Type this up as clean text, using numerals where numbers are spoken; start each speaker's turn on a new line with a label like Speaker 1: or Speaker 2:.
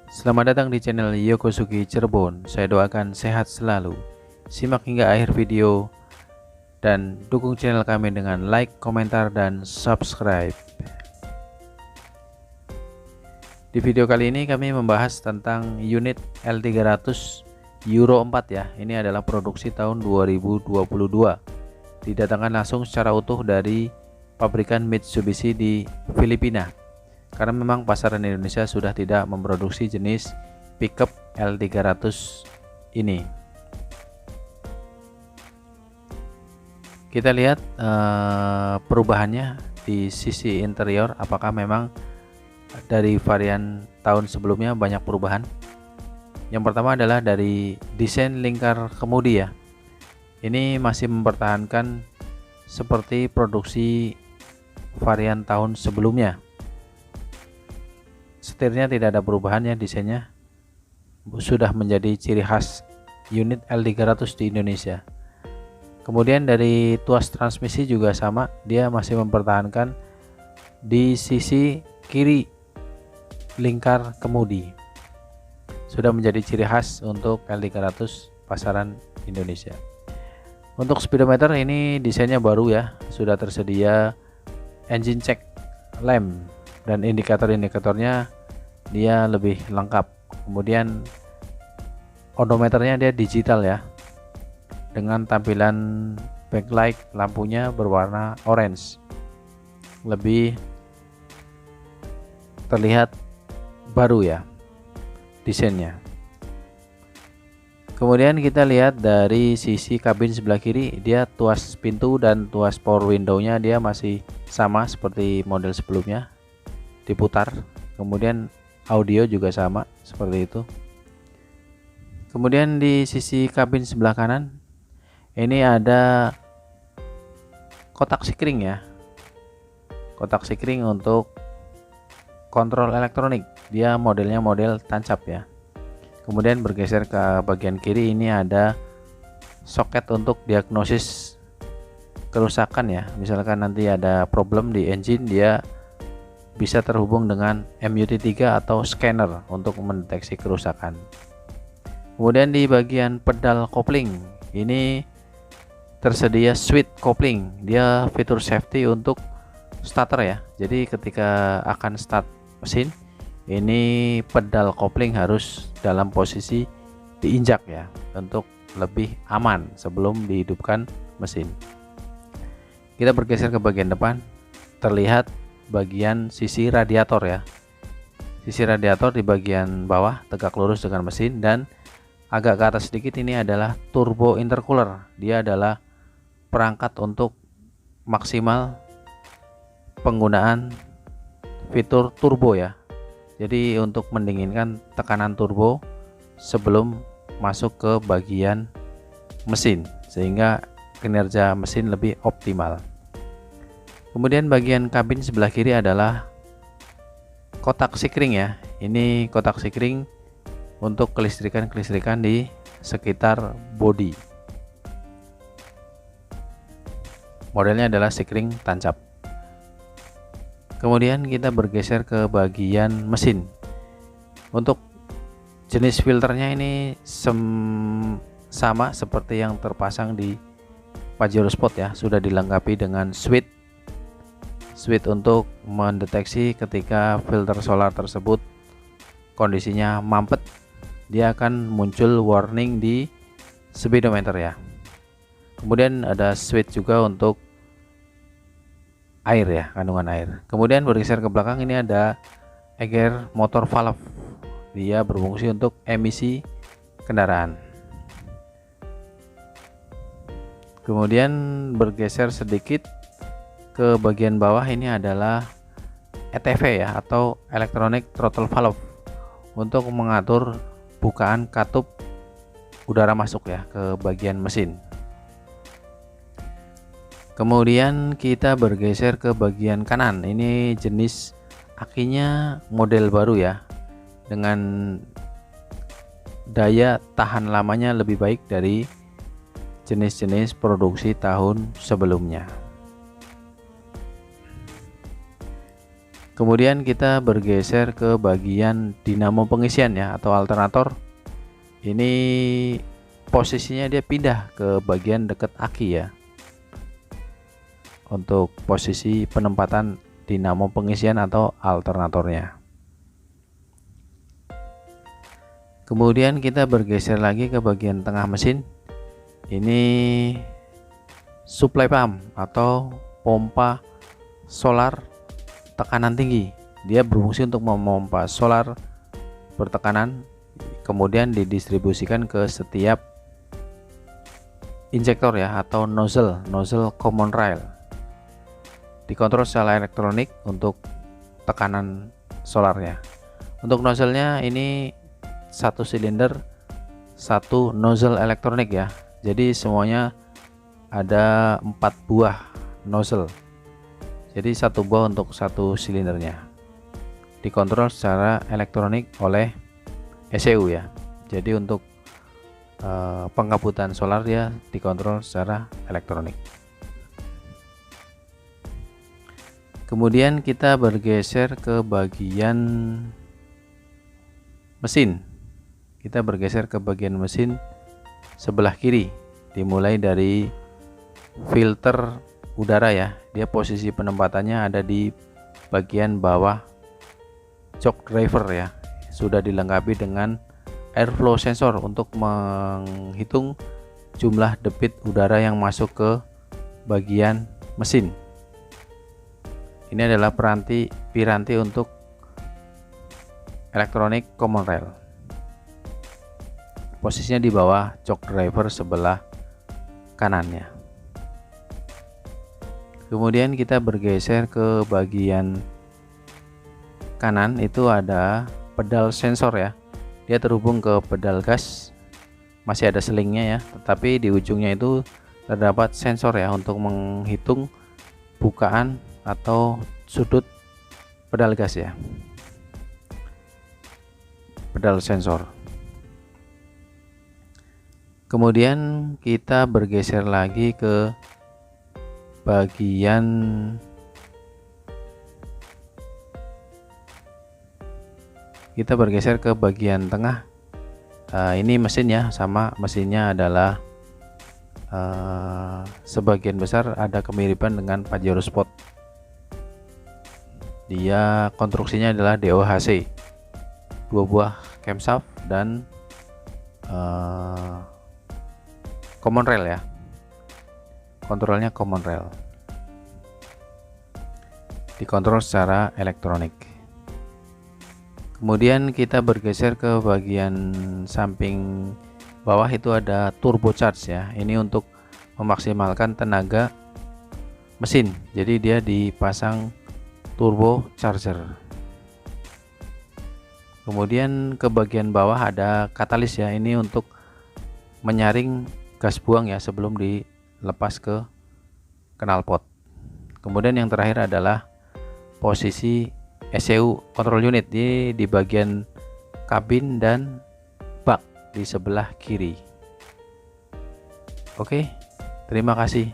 Speaker 1: Selamat datang di channel Yokosugi Cirebon. Saya doakan sehat selalu. Simak hingga akhir video dan dukung channel kami dengan like, komentar, dan subscribe. Di video kali ini kami membahas tentang unit L300 Euro 4 ya. Ini adalah produksi tahun 2022. Didatangkan langsung secara utuh dari pabrikan Mitsubishi di Filipina. Karena memang pasaran Indonesia sudah tidak memproduksi jenis pickup L300 ini. Kita lihat perubahannya di sisi interior, apakah memang dari varian tahun sebelumnya banyak perubahan. Yang pertama adalah dari desain lingkar kemudi ya. Ini masih mempertahankan seperti produksi varian tahun sebelumnya. Setirnya tidak ada perubahan ya, desainnya sudah menjadi ciri khas unit L300 di Indonesia. Kemudian dari tuas transmisi juga sama, dia masih mempertahankan di sisi kiri lingkar kemudi. Sudah menjadi ciri khas untuk L300 pasaran Indonesia. Untuk speedometer ini desainnya baru ya, sudah tersedia engine check lamp dan indikator-indikatornya dia lebih lengkap. Kemudian odometernya dia digital ya, dengan tampilan backlight lampunya berwarna orange, lebih terlihat baru ya desainnya. Kemudian kita lihat dari sisi kabin sebelah kiri, dia tuas pintu dan tuas power window-nya dia masih sama seperti model sebelumnya, diputar. Kemudian audio juga sama seperti itu. Kemudian di sisi kabin sebelah kanan ini ada kotak sikring ya, kotak sikring untuk kontrol elektronik. Dia modelnya model tancap ya. Kemudian bergeser ke bagian kiri, ini ada soket untuk diagnosis kerusakan ya. Misalkan nanti ada problem di engine, dia bisa terhubung dengan MUT3 atau scanner untuk mendeteksi kerusakan. Kemudian di bagian pedal kopling ini tersedia switch kopling. Dia fitur safety untuk starter ya. Jadi ketika akan start mesin, ini pedal kopling harus dalam posisi diinjak ya, untuk lebih aman sebelum dihidupkan mesin. Kita bergeser ke bagian depan, terlihat bagian sisi radiator ya. Sisi radiator di bagian bawah tegak lurus dengan mesin, dan agak ke atas sedikit ini adalah turbo intercooler. Dia adalah perangkat untuk maksimal penggunaan fitur turbo ya. Jadi untuk mendinginkan tekanan turbo sebelum masuk ke bagian mesin, sehingga kinerja mesin lebih optimal. Kemudian bagian kabin sebelah kiri adalah kotak sikring ya. Ini kotak sikring untuk kelistrikan di sekitar bodi. Modelnya adalah sikring tancap. Kemudian kita bergeser ke bagian mesin. Untuk jenis filternya ini sama seperti yang terpasang di Pajero Sport ya. Sudah dilengkapi dengan switch untuk mendeteksi ketika filter solar tersebut kondisinya mampet, dia akan muncul warning di speedometer ya. Kemudian ada switch juga untuk air ya, kandungan air. Kemudian bergeser ke belakang, ini ada eger motor valve. Dia berfungsi untuk emisi kendaraan. Kemudian bergeser sedikit ke bagian bawah, ini adalah ETV ya, atau electronic throttle valve, untuk mengatur bukaan katup udara masuk ya ke bagian mesin. Kemudian kita bergeser ke bagian kanan. Ini jenis akinya model baru ya, dengan daya tahan lamanya lebih baik dari jenis-jenis produksi tahun sebelumnya. Kemudian kita bergeser ke bagian dinamo pengisian ya, atau alternator. Ini posisinya dia pindah ke bagian dekat aki ya, untuk posisi penempatan dinamo pengisian atau alternatornya. Kemudian kita bergeser lagi ke bagian tengah mesin. Ini supply pump atau pompa solar tekanan tinggi. Dia berfungsi untuk memompa solar bertekanan, kemudian didistribusikan ke setiap injektor ya, atau nozzle common rail. Dikontrol secara elektronik untuk tekanan solarnya. Untuk nozzle-nya ini satu silinder, satu nozzle elektronik ya. Jadi semuanya ada 4 buah nozzle. Jadi satu buah untuk satu silindernya. Dikontrol secara elektronik oleh ECU ya. Jadi untuk pengkabutan solar dia dikontrol secara elektronik. Kemudian kita bergeser ke bagian mesin. Kita bergeser ke bagian mesin sebelah kiri, dimulai dari filter udara ya. Dia posisi penempatannya ada di bagian bawah jok driver ya. Sudah dilengkapi dengan airflow sensor untuk menghitung jumlah debit udara yang masuk ke bagian mesin. Ini adalah piranti untuk elektronik common rail. Posisinya di bawah jok driver sebelah kanannya. Kemudian kita bergeser ke bagian kanan, itu ada pedal sensor ya. Dia terhubung ke pedal gas, masih ada selingnya ya, tetapi di ujungnya itu terdapat sensor ya untuk menghitung bukaan atau sudut pedal gas ya. Pedal sensor. Kemudian kita bergeser lagi ke bagian tengah. Ini mesin ya, sama mesinnya adalah sebagian besar ada kemiripan dengan Pajero Sport. Dia konstruksinya adalah DOHC, 2 buah camshaft dan common rail ya. Kontrolnya common rail, dikontrol secara elektronik. Kemudian kita bergeser ke bagian samping bawah, itu ada turbocharge ya. Ini untuk memaksimalkan tenaga mesin, jadi dia dipasang turbo charger. Kemudian ke bagian bawah ada katalis ya, ini untuk menyaring gas buang ya sebelum dilepas ke knalpot. Kemudian yang terakhir adalah posisi ECU control unit di bagian kabin dan bak di sebelah kiri. Oke, terima kasih.